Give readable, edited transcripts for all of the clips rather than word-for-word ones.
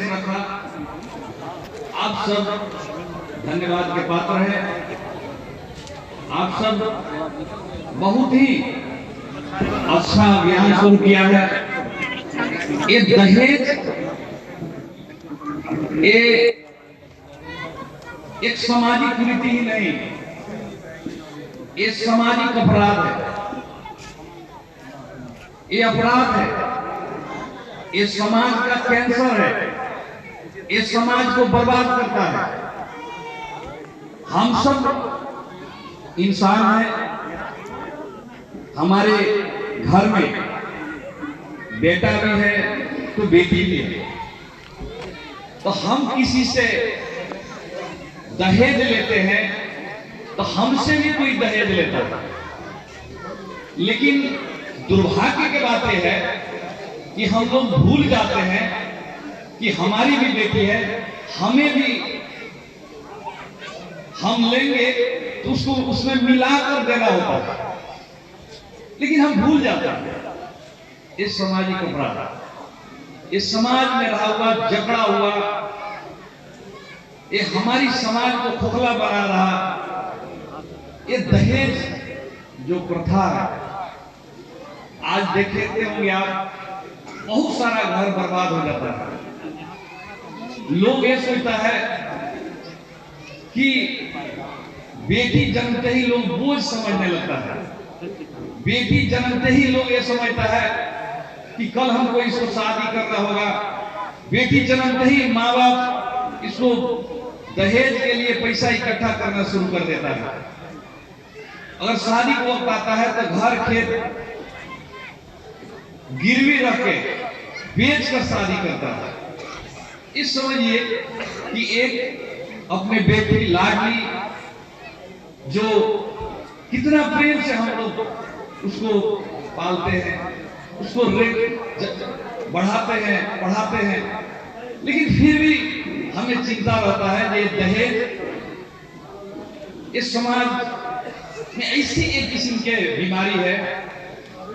रखा। आप सब धन्यवाद के पात्र हैं। आप सब बहुत ही अच्छा अभियान शुरू किया है। ये दहेज ये एक सामाजिक कुरीति ही नहीं, ये सामाजिक अपराध है, ये अपराध है, ये समाज का कैंसर है, ये समाज को बर्बाद करता है। हम सब इंसान हैं। हमारे घर में बेटा भी है तो बेटी भी है, तो हम किसी से दहेज लेते हैं तो हमसे भी कोई दहेज लेता है। लेकिन दुर्भाग्य की बात यह है कि हम लोग भूल जाते हैं कि हमारी भी बेटी है, हमें भी हम लेंगे तो उसको उसमें मिलाकर देना होता है, लेकिन हम भूल जाते हैं। इस सामाजिक अपराध, इस समाज में रहा हुआ झगड़ा हुआ, ये हमारी समाज को खोखला बना रहा। ये दहेज जो प्रथा है, आज देखते होंगे आप, बहुत सारा घर बर्बाद हो जाता है। लोग ये सोचता है कि बेटी जन्मते ही लोग बोझ समझने लगता है। बेटी जन्मते ही लोग ये समझता है कि कल हमको इसको शादी करना होगा। बेटी जन्मते ही माँ बाप इसको दहेज के लिए पैसा इकट्ठा करना शुरू कर देता है। अगर शादी को वक्त आता है तो घर खेत गिरवी रख के बेच कर शादी करता है। इस समझिए कि एक अपने बेटी लाडली जो कितना प्रेम से हम लोग उसको पालते हैं, उसको बढ़ाते हैं, पढ़ाते हैं, लेकिन फिर भी हमें चिंता रहता है कि दहेज इस समाज में ऐसी एक किस्म के बीमारी है।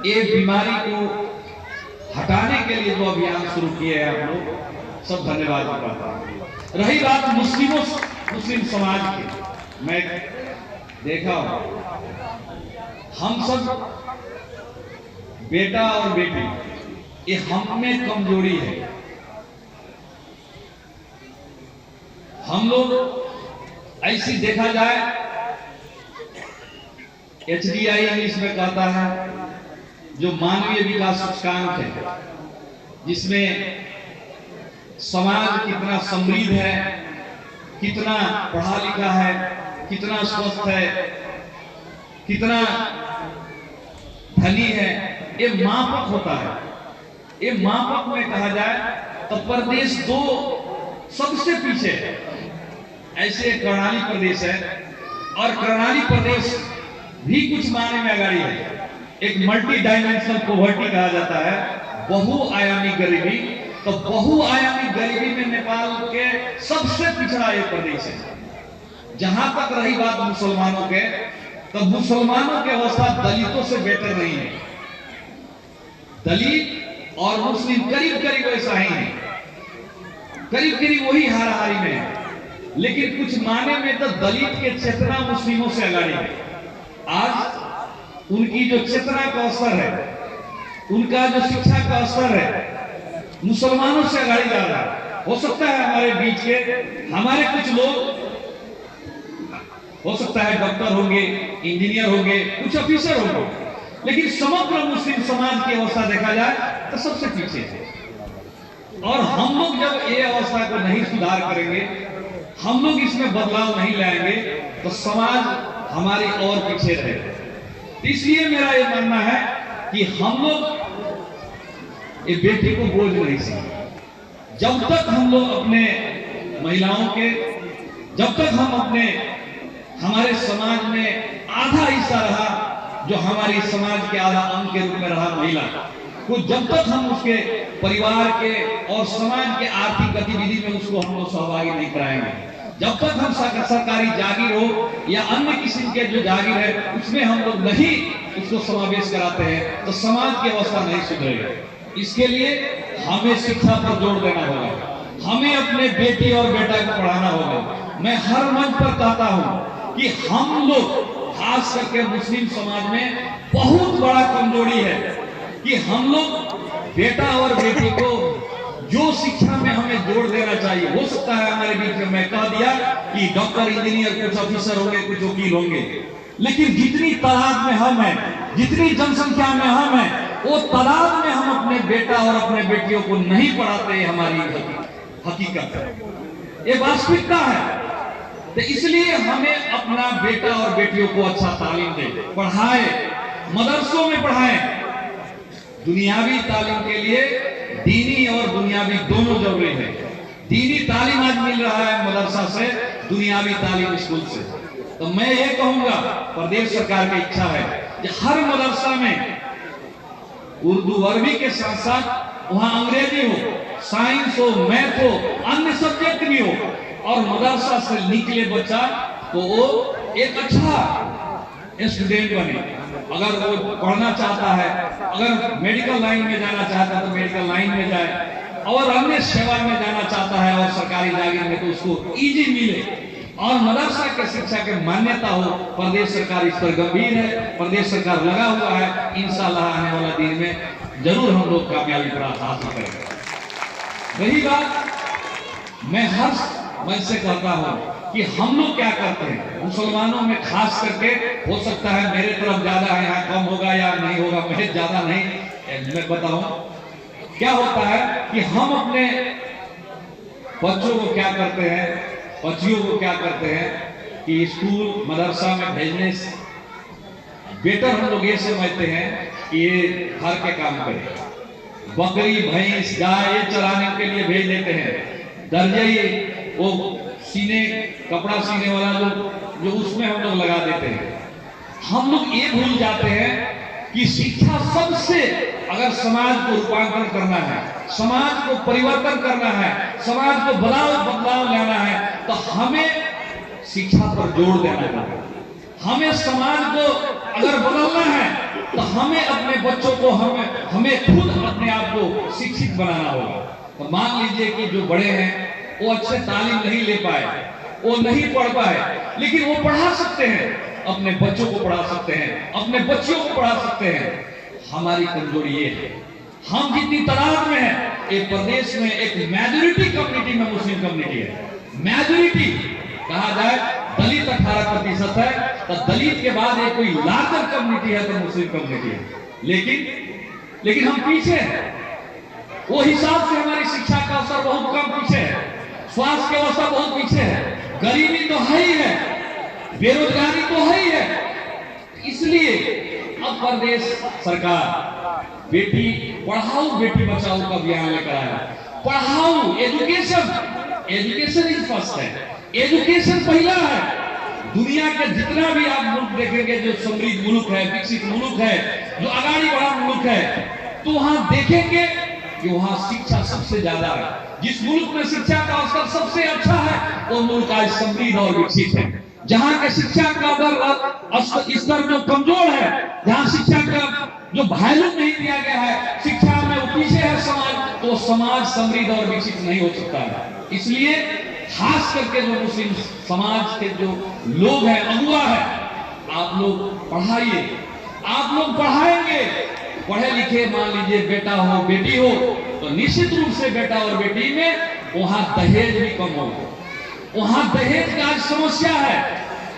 ये बीमारी को हटाने के लिए जो अभियान शुरू किए हैं आप लोग सब धन्यवाद करता हूं। रही बात मुस्लिम समाज की, मैं देखा हूं हम सब बेटा और बेटी ये हम में कमजोरी है। हम लोग ऐसी देखा जाए, HDI इंग्लिश में कहता है जो मानवीय विकास सूचकांक है, जिसमें समाज कितना समृद्ध है, कितना पढ़ा लिखा है, कितना स्वस्थ है, कितना धनी है, ये मापक होता है। ये मापक में कहा जाए तो प्रदेश 2 सबसे पीछे है। ऐसे कर्णाली प्रदेश है, और कर्णाली प्रदेश भी कुछ मायने में आगाड़ी है। एक मल्टी डायमेंशनल पॉवर्टी कहा जाता है, बहुआयामी गरीबी। तो बहुआयामी गरीबी में नेपाल के सबसे पिछड़ा एक प्रदेश है। जहां तक रही बात मुसलमानों के, तो मुसलमानों की अवस्था दलितों से बेहतर नहीं है। दलित और मुस्लिम करीब करीब वैसा ही है, करीब करीब वही हाराहारी में है। लेकिन कुछ माने में तो दलित के चेतना मुस्लिमों से आगाड़ी है। आज उनकी जो चेतना का स्तर है, उनका जो शिक्षा का स्तर है, मुसलमानों से आगाड़ी जा रहा है। हो सकता है हमारे बीच के हमारे कुछ लोग, हो सकता है डॉक्टर होंगे, इंजीनियर होंगे, कुछ ऑफिसर होंगे, लेकिन समग्र मुस्लिम समाज की अवस्था देखा जाए तो सबसे पीछे है। और हम लोग जब ये अवस्था को नहीं सुधार करेंगे, हम लोग इसमें बदलाव नहीं लाएंगे, तो समाज हमारी और पीछे रहेगा। इसलिए मेरा ये मानना है कि हम लोग ये बेटी को बोझ नहीं समझें। जब तक हम लोग अपने महिलाओं के, जब तक हम अपने हमारे समाज में आधा हिस्सा रहा जो हमारी समाज के आधा अंग के रूप में रहा महिला को, जब तक हम उसके परिवार के और समाज के आर्थिक गतिविधि में उसको हम लोग सहभागी नहीं कराएंगे, जब तक हम सरकारी जागीर हो या अन्य किस्म के जो जागीर है उसमें हम लोग नहीं उसको समावेश कराते हैं, तो समाज की अवस्था नहीं सुधरेगी। इसके लिए हमें शिक्षा पर जोर देना होगा, हमें अपने बेटी और बेटा को पढ़ाना होगा। मैं हर मंच पर कहता हूं कि हम लोग खास करके मुस्लिम समाज में बहुत बड़ा कमजोरी है कि हम लोग बेटा और बेटी को जो शिक्षा में हमें जोड़ देना चाहिए, हो सकता है हमारे बीच में मैं कह दिया कि डॉक्टर, इंजीनियर, कुछ ऑफिसर होंगे, कुछ वकील होंगे, लेकिन जितनी तादाद में हम हैं, जितनी जनसंख्या में हम हैं, वो तादाद में हम अपने बेटा और अपने बेटियों को नहीं पढ़ाते। हमारी हकीकत है, ये वास्तविकता है। तो इसलिए हमें अपना बेटा और बेटियों को अच्छा तालीम दे, पढ़ाए, मदरसों में पढ़ाएं। दुनियावी तालीम के लिए दीनी और दुनियावी दोनों जरूरी है। दीनी तालीम आज मिल रहा है मदरसा से, दुनियावी तालीम स्कूल से। तो मैं ये कहूंगा, प्रदेश सरकार की इच्छा है कि हर मदरसा में उर्दू अरबी के साथ साथ वहां अंग्रेजी हो, साइंस हो, मैथ हो, अन्य सब्जेक्ट भी हो, और मदरसा से निकले बच्चा तो वो एक अच्छा स्टूडेंट बने। अगर वो पढ़ना चाहता है, अगर मेडिकल लाइन में जाना चाहता है तो मेडिकल लाइन में जाए, और अन्य सेवा में जाना चाहता है और सरकारी जागीर में तो उसको इजी मिले, और मदरसा के शिक्षा के मान्यता हो। प्रदेश सरकार इस पर गंभीर है, प्रदेश सरकार लगा हुआ है। इंशाअल्लाह आने वाला दिन में जरूर हम लोग कामयाबी प्राप्त हासिल करेंगे। रही बात, मैं हर मन से कहता हूं कि हम लोग क्या करते हैं मुसलमानों में, खास करके, हो सकता है मेरे तरफ ज्यादा है, यहाँ कम होगा या नहीं होगा, मैं ज्यादा नहीं, मैं बताऊं क्या होता है कि हम अपने बच्चों को क्या करते हैं, बच्चियों को क्या करते हैं कि स्कूल मदरसा में भेजने से बेटर हम लोग ये समझते हैं कि ये घर के काम करें, बकरी, भैंस, गाय ये चराने के लिए भेज देते हैं। दर्जे वो सीने, कपड़ा सीने वाला जो उसमें हम लोग लगा देते हैं। हम लोग ये भूल जाते हैं कि शिक्षा सबसे, अगर समाज को रूपांतरण करना है, समाज को परिवर्तन करना है, समाज को बदलाव लाना है, तो हमें शिक्षा पर जोर देना है। हमें समाज को अगर बदलना है तो हमें अपने बच्चों को, हमें खुद अपने आप को शिक्षित बनाना होगा। तो मान लीजिए कि जो बड़े हैं वो अच्छे तालीम नहीं ले पाए, वो नहीं पढ़ पाए, लेकिन वो पढ़ा सकते हैं, अपने बच्चों को पढ़ा सकते हैं, अपने बच्चियों को पढ़ा सकते हैं। हमारी कमजोरी ये है, हम जितनी तादाद में हैं, एक प्रदेश में एक मेजॉरिटी कम्युनिटी में मुस्लिम कम्युनिटी है। मेजॉरिटी कहा जाए दलित 18% है, तो दलित के बाद एक कोई लार्जर कम्युनिटी है तो मुस्लिम कम्युनिटी है। लेकिन हम पीछे हैं, वो हिसाब से हमारी शिक्षा का स्तर बहुत कम पीछे है, स्वास्थ्य की अवस्था बहुत पीछे है, गरीबी तो है ही है, बेरोजगारी तो है ही है। इसलिए अब प्रदेश सरकार बेटी पढ़ाओ बेटी बचाओ का अभियान लेकर आया। पढ़ाओ, एजुकेशन इज फर्स्ट है, एजुकेशन पहला है। दुनिया के जितना भी आप मुल्क देखेंगे जो समृद्ध मुल्क है, विकसित मुल्क है, जो आगाड़ी बढ़ा मुल्क है, तो वहां देखेंगे कि वहां शिक्षा सबसे ज्यादा है। जिस मुल्क में शिक्षा का स्तर सबसे अच्छा है वो मुल्क आज समृद्ध और विकसित है। जहां के शिक्षा का स्तर जो कमजोर है, जहां शिक्षा का जो वैल्यू नहीं दिया गया है, शिक्षा में वो पीछे है समाज, तो समाज समृद्ध और विकसित नहीं हो सकता है। इसलिए खास करके जो मुस्लिम समाज के जो लोग हैं, अगुआ है, आप लोग पढ़ाइए, आप लोग पढ़ाएंगे, पढ़े लिखे मान लीजिए बेटा हो बेटी हो, तो निश्चित रूप से बेटा और बेटी में वहां दहेज भी कम होगा। वहां दहेज का समस्या है,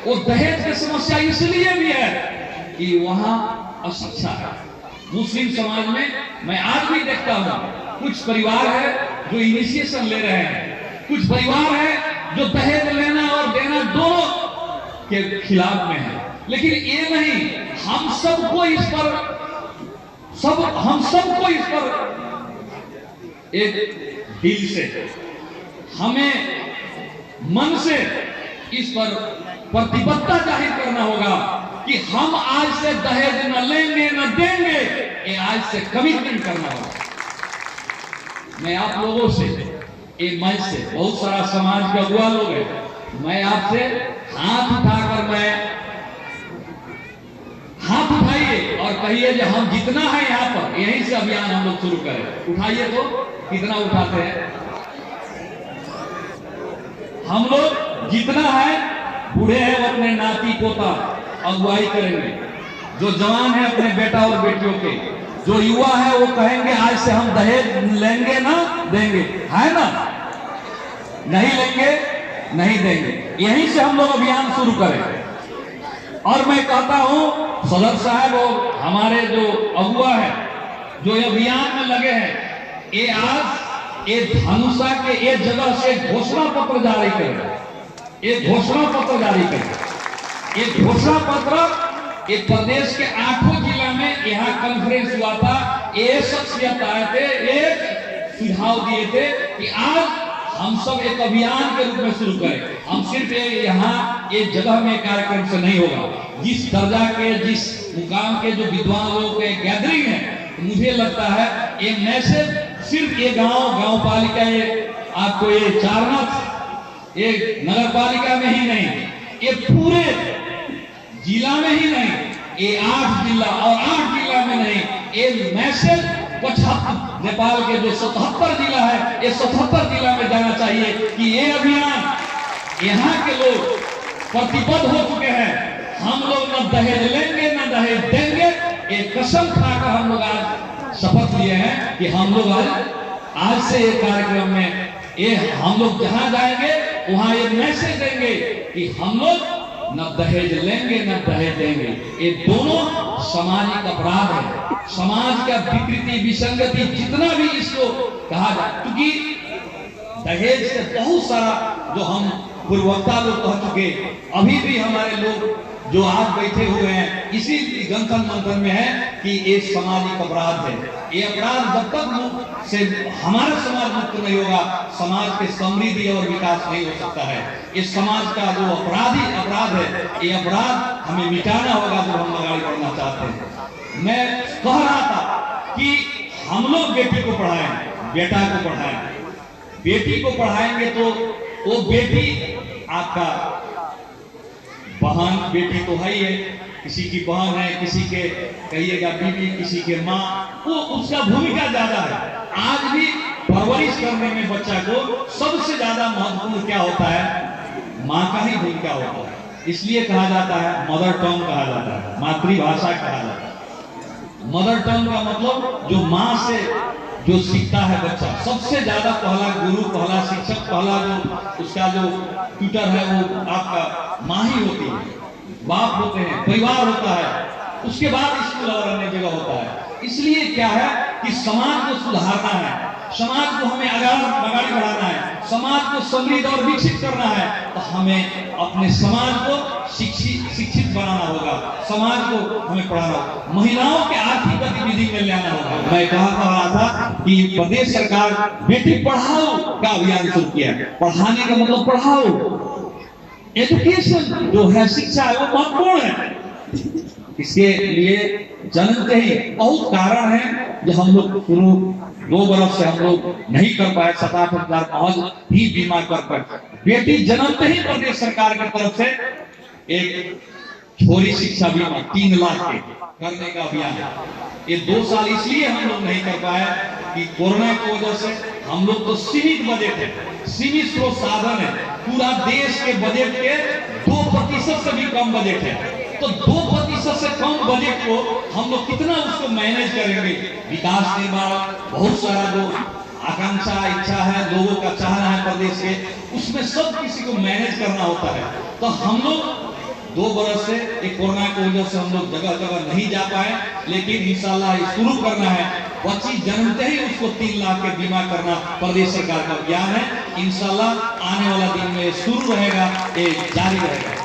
वो दहेज की समस्या इसलिए भी है कि वहां अशिक्षा है। मुस्लिम समाज में मैं आज भी देखता हूं, कुछ परिवार है जो इनिशिएशन ले रहे हैं, कुछ परिवार है जो दहेज लेना और देना दोनों के खिलाफ में है। लेकिन ये नहीं, हम सबको इस पर एक दिल से, हमें मन से इस पर प्रतिबद्धता जाहिर करना होगा कि हम आज से दहेज न लेंगे न देंगे, ये आज से कमिटमेंट करना होगा। मैं आप लोगों से, ये मंच से, बहुत सारा समाज के अगुआ लोग हैं, मैं आपसे हाथ उठाकर, मैं हाथ उठाइए और कहिए कि हम जितना है यहाँ पर, यहीं से अभियान हम लोग शुरू करें। उठाइए, तो कितना उठाते हैं? हम लोग जितना है, बूढ़े हैं वो अपने नाती पोता अगुवाई करेंगे, जो जवान है अपने बेटा और बेटियों के, जो युवा है वो कहेंगे आज से हम दहेज लेंगे ना देंगे, है ना, नहीं लेंगे नहीं देंगे। यहीं से हम लोग अभियान शुरू करें। और मैं कहता हूं सदर साहब और हमारे जो अगुआ है जो अभियान में लगे हैं, ये आज ये धनुषा के एक जगह से घोषणा पत्र जारी करें, ये घोषणा पत्र जारी करें। ये घोषणा पत्र एक प्रदेश के 8 जिला में यहाँ कॉन्फ्रेंस हुआ था। ये शख्सियत आए थे, एक सुझाव दिए थे कि आज हम सब एक अभियान के रूप में शुरू करें। हम सिर्फ यहाँ एक जगह में कार्यक्रम से नहीं होगा। जिस दर्जा के, जिस मुकाम के जो विद्वान लोगों के गैदरिंग है, तो मुझे लगता है ये मैसेज सिर्फ ये गांव पालिका, ये आपको ये चारनाथ, ये नगर पालिका में ही नहीं, ये पूरे जिला में ही नहीं, ये 8 जिला और 8 जिला में नहीं, ये मैसेज 75 नेपाल के जो 77 जिला है, ये 77 जिला में जाना चाहिए कि ये अभियान यहाँ के लोग प्रतिबद्ध हो चुके हैं। हम लोग न दहेज लेंगे न दहेज देंगे। ये कसम खाकर हम लोग आज शपथ लिए हैं कि हम लोग आज से ये कार्यक्रम में ये हम लोग जहां जाएंगे वहां ये मैसेज देंगे कि हम लोग न दहेज लेंगे न दहेज देंगे। ये दोनों सामाजिक अपराध है, समाज का विकृति विसंगति जितना भी इसको कहा जाए, क्योंकि दहेज से बहुत सारा जो हम पूर्ववक्ता लोग कह चुके, अभी भी हमारे लोग जो आज बैठे हुए हैं इसी गंथन मंथन में है कि ये सामाजिक अपराध है। ये अपराध जब तक से हमारा समाज मुक्त नहीं होगा, समाज के समृद्धि और विकास नहीं हो सकता है। इस समाज का जो अपराध है, ये अपराध हमें मिटाना होगा जो हम आगे बढ़ना चाहते हैं। मैं कह रहा था कि हम लोग बेटी को पढ़ाएं, बेटा को पढ़ाएं। बेटी को पढ़ाएंगे तो वो बेटी आपका बहन, बेटी तो है ही है, किसी की बहन है, किसी के कहिएगा बीवी, किसी के माँ, वो उसका भूमिका ज्यादा है। आज भी परवरिश करने में बच्चा को सबसे ज्यादा महत्वपूर्ण क्या होता है, माँ का ही भूमिका होता है। इसलिए कहा जाता है मदर टंग कहा जाता है, मातृभाषा कहा जाता है। मदर टंग का मतलब जो माँ से जो सीखता है बच्चा, सबसे ज्यादा पहला गुरु, पहला शिक्षक, पहला जो उसका जो ट्यूटर है वो आपका माँ ही होती है, बाप होते हैं, परिवार होता है, उसके बाद स्कूल और अन्य जगह होता है। इसलिए क्या है कि समाज को सुधारना है, समाज को हमें आगे बढ़ाना है, समाज को समृद्ध और विकसित करना है, तो हमें अपने समाज को शिक्षित बनाना होगा, समाज को हमें पढ़ाना होगा, महिलाओं के आर्थिक गतिविधि में लाना होगा। मैं कहा था कि प्रदेश सरकार बेटी पढ़ाओ का अभियान शुरू किया। पढ़ाने का मतलब पढ़ाओ, एजुकेशन जो है, शिक्षा है, वो महत्वपूर्ण है। इसके लिए जन्मते ही बहुत कारण है जो हम लोग शुरू 2 बरस से हम लोग नहीं कर पाए। 7-8 हजार भी बीमा कर पाए। बेटी जन्मते ही प्रदेश सरकार की तरफ से एक छोरी शिक्षा बीमा 3 लाख के करने का अभियान है। ये 2 साल इसलिए हम लोग नहीं कर पाए कि कोरोना की वजह से हम लोग तो सीमित बजट है, सीमित स्रोत साधन है। पूरा देश के बजट के 2% से भी कम बजट है, तो 2% से कम बजट को हम लोग कितना उसको मैनेज करेंगे। विकास निर्माण बहुत सारा जो आकांक्षा इच्छा है, लोगों का चाहना है प्रदेश के, उसमें सब किसी को मैनेज करना होता है। तो हम लोग 2 बरस से एक कोरोना की वजह से हम लोग जगह जगह नहीं जा पाए, लेकिन इंशाल्लाह शुरू करना है। बच्ची जन्मते ही उसको 3 लाख के बीमा करना प्रदेश सरकार का अभियान है। इंशाल्लाह आने वाला दिन में शुरू रहेगा, ये जारी रहेगा।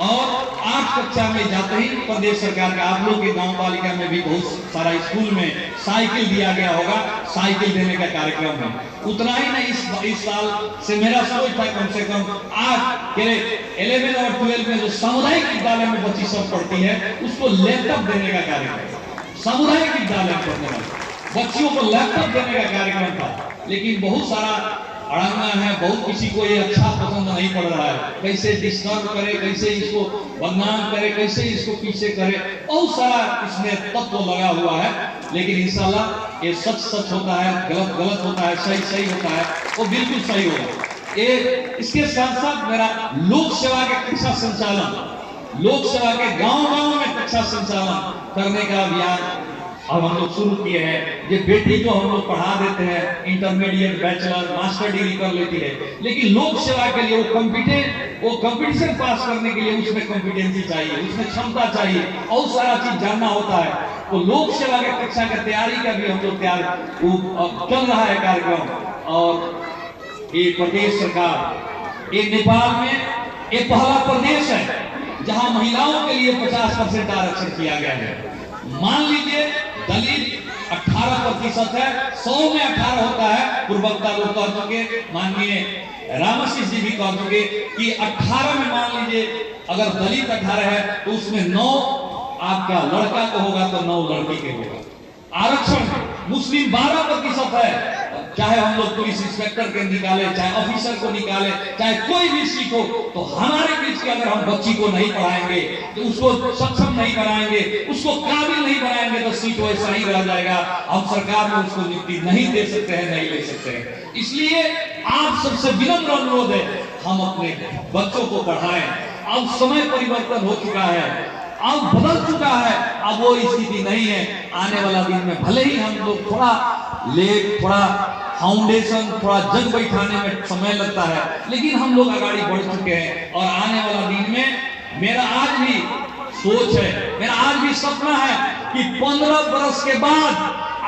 और 8 कक्षा में जाते ही प्रदेश सरकार का, आप लोग के गांव पालिका में भी बहुत सारा स्कूल में साइकिल दिया गया होगा, साइकिल देने का कार्यक्रम है। उतना ही नहीं, इस साल से मेरा सोच था कम से कम आज के 11 और 12 में जो सामुदायिक विद्यालय में बच्ची सब पढ़ती है उसको लैपटॉप देने का कार्यक्रम, सामुदायिक विद्यालय में पढ़ने वाले बच्चियों को लैपटॉप देने का कार्यक्रम था। लेकिन बहुत सारा अड़ंगा है, बहुत किसी को ये अच्छा पसंद नहीं पड़ रहा है, कैसे डिस्टर्ब करे, कैसे इसको बदनाम करे, कैसे इसको पीछे करे, बहुत सारा इसमें तत्व लगा हुआ है। लेकिन इंशाल्लाह ये सच होता है, गलत होता है, सही होता है, वो बिल्कुल सही होगा। इसके साथ साथ मेरा लोक सेवा के कक्षा संचालन, लोक सेवा के गांव-गांव में कक्षा संचालन करने का अभियान अब हम लोग शुरू किए हैं। ये बेटी को हम लोग पढ़ा देते हैं, इंटरमीडिएट, बैचलर, मास्टर डिग्री कर लेती है, लेकिन लोक सेवा के लिए वो कंपटीशन पास करने के लिए उसमें कॉम्पिटेंसी चाहिए, उसमें क्षमता चाहिए और सारा चीज जानना होता है। तो लोक सेवा के कक्षा की तैयारी का भी हम लोग चल रहा है कार्यक्रम। और ये प्रदेश सरकार, ये नेपाल में ये पहला प्रदेश है जहां महिलाओं के लिए 50% आरक्षण किया गया है। मान लीजिए दलित 18% है, 100 में 18 होता है। पूर्ववक्ता लोग कह चुके, माननीय रामसिंह जी भी कह चुके कि 18 में मान लीजिए अगर दलित 18 है तो उसमें 9 आपका लड़का को होगा तो 9 लड़की के होगा। आरक्षण मुस्लिम 12% है, चाहे हम लोग पुलिस इंस्पेक्टर के निकाले, चाहे ऑफिसर को निकाले, चाहे कोई भी सीट हो, तो हमारे बीच के अगर हम बच्ची को नहीं पढ़ाएंगे, तो उसको सक्षम नहीं बनाएंगे, उसको काबिल नहीं बनाएंगे, तो सीट वैसा ही रह जाएगा। हम सरकार में उसको नियुक्ति नहीं दे सकते हैं, नहीं ले सकते हैं। इसलिए आप सबसे विनम्र अनुरोध है, हम अपने बच्चों को पढ़ाएं। अब समय परिवर्तन हो चुका है, अब बदल चुका है, अब वो स्थिति नहीं है। आने वाला दिन में भले ही हम लोग थोड़ा फाउंडेशन, थोड़ा जग बैठाने में समय लगता है, लेकिन हम लोग आगे बढ़ चुके हैं। और आने वाला दिन में मेरा आज भी सोच है, मेरा आज भी सपना है कि 15 वर्ष के बाद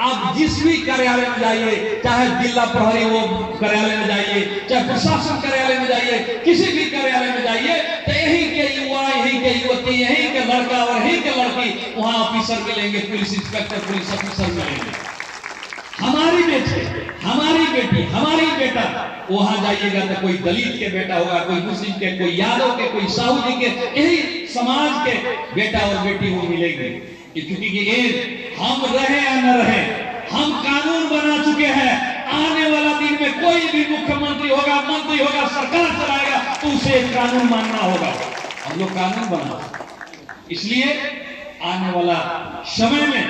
आप जिस भी कार्यालय में जाइए, चाहे जिला प्रहरी वो कार्यालय में जाइए, चाहे प्रशासन कार्यालय में जाइए, किसी भी कार्यालय में जाइए, तो यही के युवा, यही के युवती, यही के लड़का और यही के लड़की वहां ऑफिसर मिलेंगे, पुलिस इंस्पेक्टर, पुलिस ऑफिसर मिलेंगे। हमारी बेटी, हमारी बेटी, हमारी बेटा, वहां जाइएगा तो कोई दलित के बेटा होगा, कोई मुस्लिम के, कोई यादव के, कोई साहू जी के, यही समाज के बेटा और बेटी वो मिलेंगे। क्योंकि ये हम रहे या न रहे, हम कानून बना चुके हैं। आने वाला दिन में कोई भी मुख्यमंत्री होगा, मंत्री होगा, सरकार चलाएगा, तो उसे कानून मानना होगा। हम लोग कानून बना, इसलिए आने वाला समय में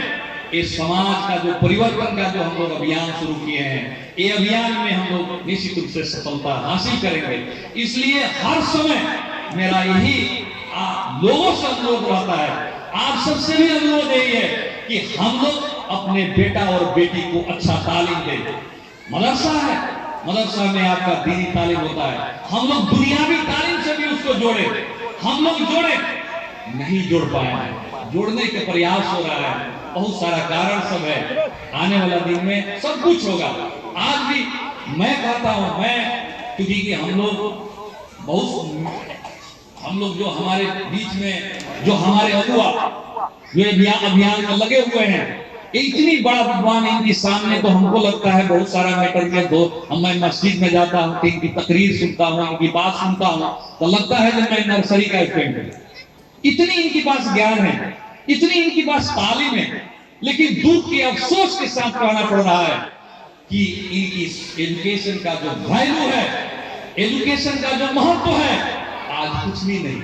इस समाज का जो परिवर्तन का जो हम लोग अभियान शुरू किए हैं, ये अभियान में हम लोग निश्चित रूप से सफलता हासिल करेंगे। इसलिए हर समय मेरा यही लोगों से अनुरोध रहता है, आप सबसे भी अनुरोध यही है कि हम लोग अपने बेटा और बेटी को अच्छा तालीम दें। मदरसा है, मदरसा में आपका दीनी तालीम होता है, हम लोग दुनियावी तालीम से भी उसको जोड़े। हम लोग जोड़े नहीं जोड़ पाए हैं, जोड़ने के प्रयास हो रहा है, बहुत सारा कारण सब है। आने वाला दिन में सब कुछ होगा। आज भी मैं कहता हूं, मैं क्योंकि कि हम लोग जो हमारे बीच में जो हमारे अगुआ जो अभियान में लगे हुए हैं, इतनी बड़ा विद्वान इनके सामने तो हमको लगता है बहुत सारा मैटर के दो। मैं मस्जिद में जाता हूँ, इनकी तकरीर सुनता हूँ, इनकी बात सुनता हूँ, तो लगता है जब मैं नर्सरी का स्टूडेंट हूँ। इतनी इनके पास ज्ञान है, इतनी इनके पास तालीम है, लेकिन दुख के अफसोस के साथ कहना पड़ रहा है कि इनकी एजुकेशन का जो वैल्यू है, एजुकेशन का जो महत्व है, आज कुछ भी नहीं।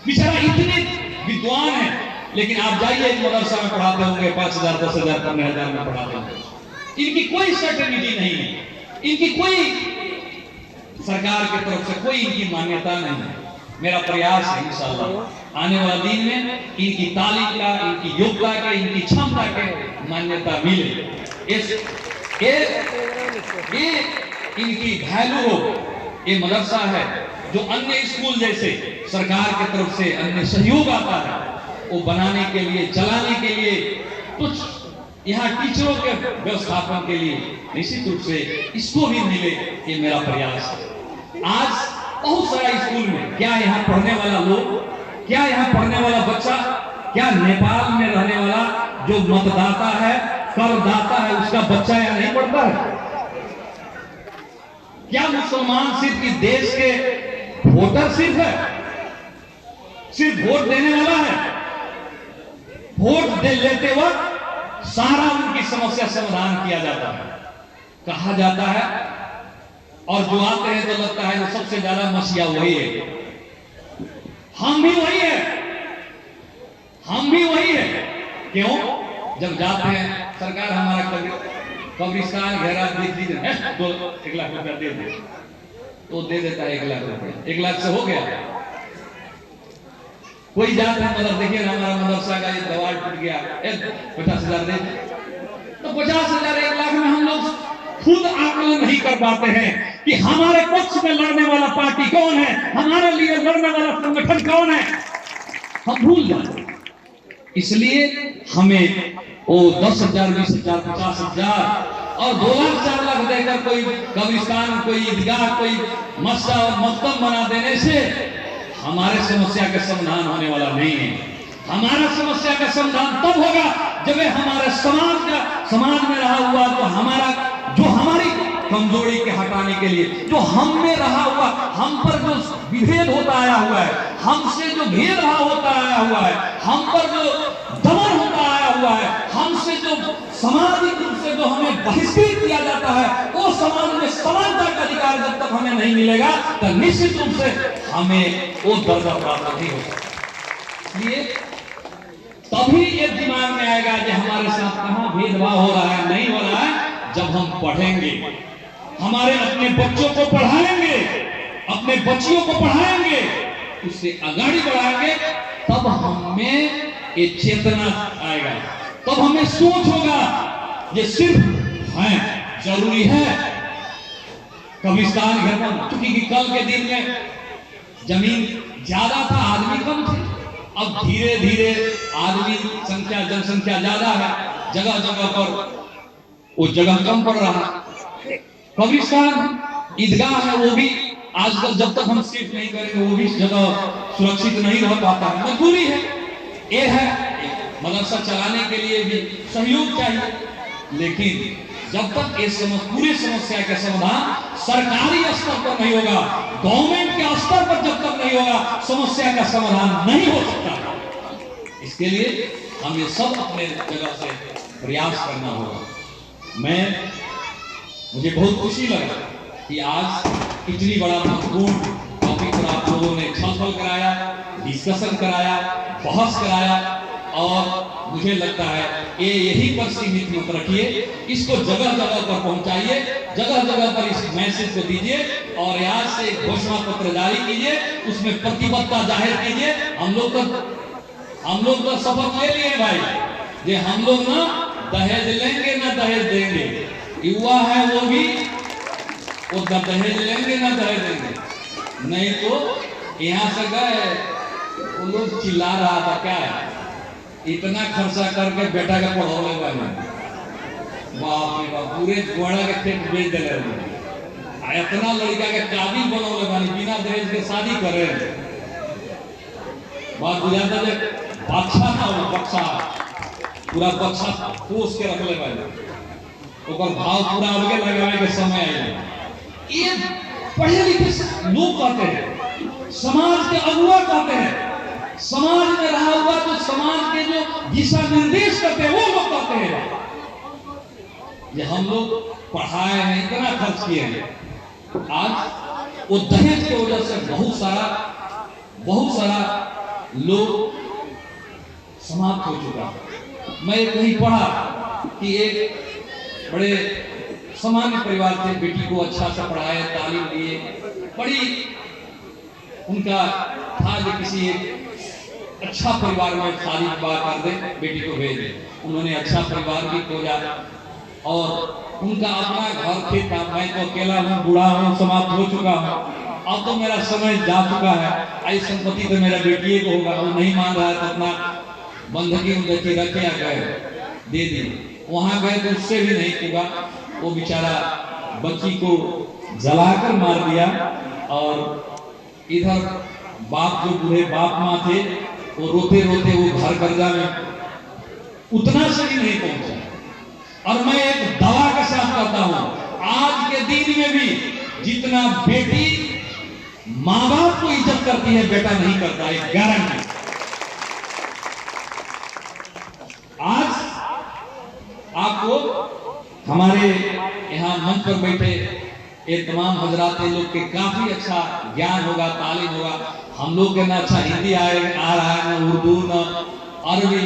बेचारा इतने विद्वान है, लेकिन आप जाइए मदरसा में पढ़ाते होंगे 5,000, 10,000, 15,000 में पढ़ाते होंगे। इनकी कोई सर्टिफिकेट नहीं है, इनकी कोई सरकार की तरफ से कोई इनकी मान्यता नहीं है। मेरा प्रयास है इंशाअल्लाह आने वाला दिन में इनकी तालीम का, इनकी योग्यता के, इनकी क्षमता के मान्यता मिले। ये इनकी वैल्यू हो। ये मदरसा है जो अन्य स्कूल जैसे सरकार की तरफ से अन्य सहयोग आता है, वो बनाने के लिए, चलाने के लिए, कुछ यहाँ टीचरों के व्यवस्थापन के लिए निश्चित रूप से इसको भी मिले, ये मेरा प्रयास है। आज बहुत सारा स्कूल में क्या यहाँ पढ़ने वाला लोग, क्या यहाँ पढ़ने वाला बच्चा, क्या नेपाल में रहने वाला जो मतदाता है, करदाता है, उसका बच्चा यहाँ नहीं पढ़ता है? क्या मुसलमान सिर्फ इस देश के वोटर सिर्फ है, सिर्फ वोट देने वाला है? वोट दे लेते वक्त सारा उनकी समस्या समाधान किया जाता है, कहा जाता है, और जो आते हैं तो लगता है जो सबसे ज्यादा मसीहा वही है। हम भी वही है, हम भी वही है। क्यों? जब जाते हैं सरकार हमारा कब्रिस्तान घेरा दे दीजिए, 1 लाख रुपया दे दे, तो दे देता है 1 लाख रुपए। 1 लाख से हो गया। कोई जाता है मतलब देखिए ना हमारा मदरसा का ये दीवार टूट गया, 50,000 दे, तो 50,000 1 लाख में हम लोग खुद आकलन नहीं कर पाते हैं कि हमारे पक्ष में लड़ने वाला पार्टी कौन है, हमारे लिए लड़ने वाला संगठन कौन है, हम भूल जाते। इसलिए हमें वो 10,000, 20,000, 50,000 और 2 लाख 4 लाख देकर कोई कब्रिस्तान, कोई ईदगाह, कोई मस्जिद और मकतब बना देने से हमारे समस्या का समाधान होने वाला नहीं है। हमारा समस्या का समाधान तब होगा जब हमारे समाज में रहा हुआ जो हमारी कमजोरी के हटाने के लिए, जो हम में रहा हुआ, हम पर जो विभेद होता आया हुआ है, हमसे जो भेदभाव होता आया हुआ है, हम पर जो दमन होता आया हुआ है, हमसे जो सामाजिक रूप से जो हमें बहिष्कृत किया जाता है, वो समाज में समानता का अधिकार जब तक हमें नहीं मिलेगा तो निश्चित रूप से हमें वो दर्जा प्राप्त नहीं हो सकता। इसलिए तभी ये दिमाग में आएगा कि हमारे साथ कहां भेदभाव हो रहा है, नहीं हो रहा है, जब हम पढ़ेंगे, हमारे अपने बच्चों को पढ़ाएंगे, अपने बच्चियों को पढ़ाएंगे, उससे आगे बढ़ाएंगे, तब हमें ये चेतना आएगा, तब हमें सोच होगा ये सिर्फ है जरूरी है कब्रिस्तान घर पर, क्योंकि कल के दिन में जमीन ज्यादा था, आदमी कम थे, अब धीरे धीरे आदमी संख्या, जनसंख्या ज्यादा है, जगह जगह पर वो जगह कम पड़ रहा है। कब्रिस्तान, ईदगाह है, वो भी आजकल जब तक हम शिफ्ट नहीं करेंगे वो भी जगह सुरक्षित नहीं रह पाता है, मजबूरी है। ये है मदरसा चलाने के लिए भी सहयोग चाहिए, लेकिन जब तक ये पूरी समस्या का समाधान सरकारी स्तर पर नहीं होगा, गवर्नमेंट के स्तर पर जब तक नहीं होगा, समस्या का समाधान नहीं हो सकता। इसके लिए हमें सब अपने जगह से प्रयास करना होगा। मुझे बहुत खुशी लगा कि आज इतनी बड़ा महत्वपूर्ण टॉपिक पर आप लोगों ने छलफल कराया, डिस्कशन कराया, बहस कराया, और मुझे लगता है ये यही पर सीमित मत रखिए, इसको जगह जगह पर पहुंचाइए, जगह जगह पर इस मैसेज को दीजिए, और आज से एक घोषणा पत्र जारी कीजिए, उसमें प्रतिबद्धता जाहिर कीजिए। हम लोग तो शपथ ले लिए भाई, ये हम लोग ना दहेज लेंगे ना दहेज देंगे, युवा है वो भी, वो दहेज लेंगे ना दहेज देंगे, नहीं तो यहाँ से गए वो लोग चिल्ला रहा था क्या है, इतना खर्चा करके बेटा का पढ़ाने वाले, बाप रे बाप, पूरे घोड़ा के खेत बेच दे रहे, इतना लड़का के काबिल बनौले वाली, बिना दहेज के शादी करे, बात बुझाता है। बच्चा था वो, बच्चा पूरा बच्चा पोस के रख ले वाले, ओकर भाव पूरा अलगे लगावे के समय आएगा। ये पढ़े लिखे लोग कहते हैं, समाज के अगुआ कहते हैं, समाज में रहा हुआ तो समाज के जो दिशा निर्देश करते हैं वो लोग कहते हैं, ये हम लोग पढ़ाए हैं, इतना खर्च किए हैं, आज वो दहेज की वजह से बहुत सारा लोग समाप्त हो चुका है। मैं कहीं पढ़ा कि एक बड़े सामान्य परिवार से बेटी को अच्छा सा पढ़ाए, तालीम दिए, बड़ी उनका था कि किसी एक अच्छा परिवार में शादी विवाह कर दे, बेटी को भेज दे। उन्होंने अच्छा परिवार भी खोजा और उनका अपना घर खेत था। मैं तो अकेला हूँ, बूढ़ा हूँ, समाप्त हो चुका हूँ, अब तो मेरा समय जा चुका है, आई संपत्ति तो मेरा बेटी को होगा। वो नहीं मान रहा है तो अपना बंधकी रखे या गए दे दी। वहां गए तो उससे भी नहीं होगा, वो बेचारा बच्ची को जलाकर मार दिया। और इधर बाप, जो बूढ़े बाप माँ थे, वो रोते रोते वो घर कर्जा में उतना से भी नहीं पहुंचा। और मैं एक दवा के साथ कहता हूं, आज के दिन में भी जितना बेटी माँ बाप को इज्जत करती है, बेटा नहीं करता, एक गारंटी। आज आपको हमारे यहाँ मंच पर बैठे ये तमाम हजरात लोग के काफी अच्छा ज्ञान होगा, तालीम होगा। हम लोग के ना अच्छा हिंदी आ रहा है, ना उर्दू, ना अरबी,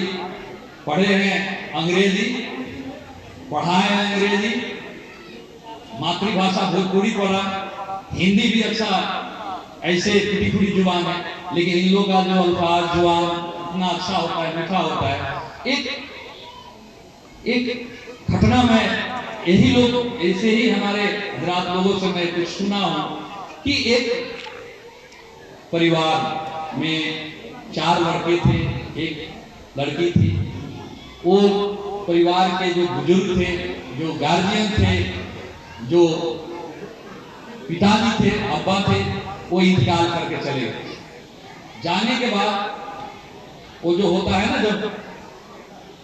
पढ़े हैं अंग्रेजी, पढ़ाए हैं अंग्रेजी, मातृभाषा भोजपुरी पढ़ा, हिंदी भी अच्छा ऐसे टूटी फूटी जुबान है, लेकिन इन लोगों का जो अल्फाज जुबान इतना अच्छा होता है, मीठा होता है। एक घटना में यही लोग ऐसे ही हमारे हजरात लोगों से मैं कुछ सुना हूं कि एक परिवार में 4 लड़के थे, एक लड़की थी। वो परिवार के जो बुजुर्ग थे, जो गार्जियन थे, जो पिताजी थे, अब्बा थे, वो इंतकाल करके चले गए। जाने के बाद वो जो होता है ना, जब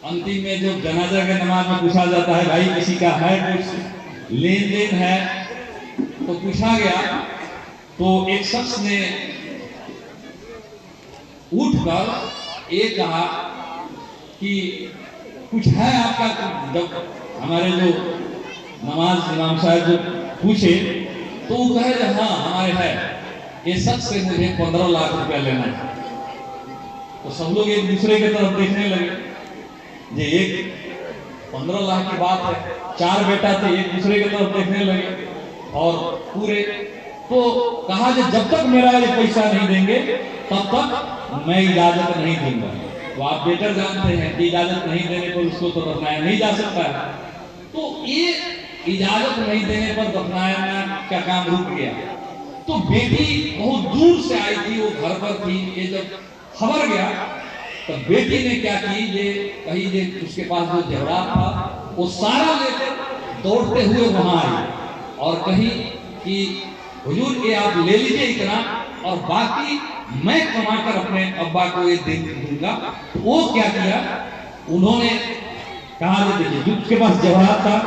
अंतिम में जो जनाजा के नमाज में पूछा जाता है, भाई किसी का है कुछ लेन देन है, तो पूछा गया तो एक शख्स ने उठकर ये कहा कि कुछ है आपका। जब हमारे जो नमाज इमाम साहब जो पूछे तो वो कहे हाँ हमारे है, ये शख्स से मुझे 15 लाख रुपया लेना है। तो सब लोग एक दूसरे की तरफ देखने लगे। ये एक 15 लाख की बात है, 4 बेटा थे, एक दूसरे की तरफ देखने लगे और पूरे तो कहा कि जब तक मेरा ये पैसा नहीं देंगे तब तक मैं इजाजत नहीं दूंगा। तो आप बेटर जानते हैं कि इजाजत नहीं देने पर उसको तो दफनाया नहीं जा सकता है। तो ये इजाजत नहीं देने पर दफनाया का काम रुक गया। तो बेटी बहुत दूर से आई थी, वो घर पर थी। ये जब खबर गया तो बेटी ने क्या की, ये कही ये उसके पास जो जेवरात था वो सारा लेकर दौड़ते हुए वहां आई और कही कि हुजूर ये आप ले लीजिए इतना, और बाकी मैं कमाकर अपने अब्बा को ये दे दूंगा। तो वो क्या किया, उन्होंने कहा देखिए उसके पास जेवरात था,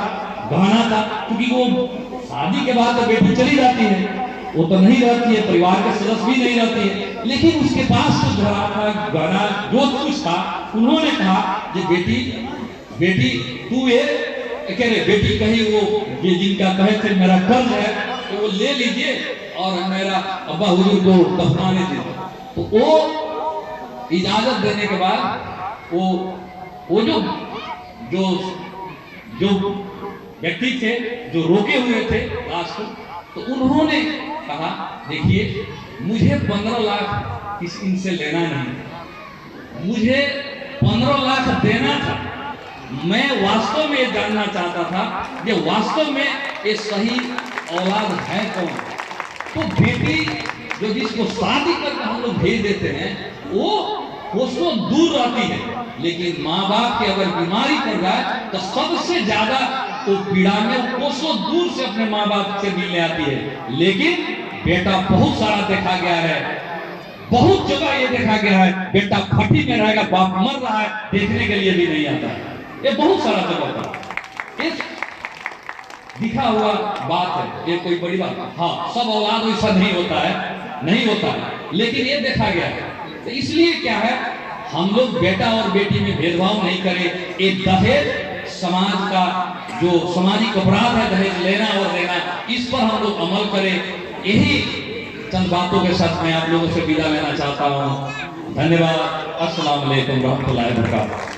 गहना था, क्योंकि वो शादी के बाद तो बेटी चली जाती है, वो तो नहीं रहती है, परिवार के सदस्य भी नहीं रहती है, लेकिन उसके पास तो जेवरात था, गहना जो कुछ था। उन्होंने कहा कि बेटी तू ये कह रहे बेटी कही वो ये जिनका कहे थे मेरा कर्ज है तो वो ले लीजिए और मेरा अब्बा हुजूर को दफनाने दीजिए। तो वो इजाजत देने के बाद वो जो व्यक्ति थे जो रोके हुए थे लाश को, तो उन्होंने कहा देखिए मुझे 15 लाख इनसे लेना नहीं, मुझे 15 लाख देना था। मैं वास्तव में ये जानना चाहता था ये वास्तव में ये सही औलाद है कौन। तो बेटी जो जिसको शादी करके हम लोग भेज देते हैं वो कोसों दूर रहती है, लेकिन माँ बाप की अगर बीमारी पड़ जाए तो सबसे ज्यादा तो पीड़ा में कोसों दूर से अपने माँ बाप से मिलने आती है। लेकिन बेटा बहुत सारा देखा गया है, बहुत जगह ये देखा गया है, बेटा फटी में रहेगा, बाप मर रहा है, देखने के लिए भी नहीं आता है। ये बहुत सारा जगह पर ये दिखा हुआ बात है, ये कोई बड़ी बात। हाँ सब औलाद ऐसा नहीं होता है, नहीं होता है, लेकिन ये देखा गया है। तो इसलिए क्या है, हम लोग बेटा और बेटी में भेदभाव नहीं करें। एक दहेज समाज का जो सामाजिक अपराध है, दहेज लेना और देना, इस पर हम लोग अमल करें। यही चंद बातों के साथ मैं आप लोगों से विदा लेना चाहता हूँ। धन्यवाद। अस्सलाम वालेकुम रहमतुल्लाहि व बरकातहू।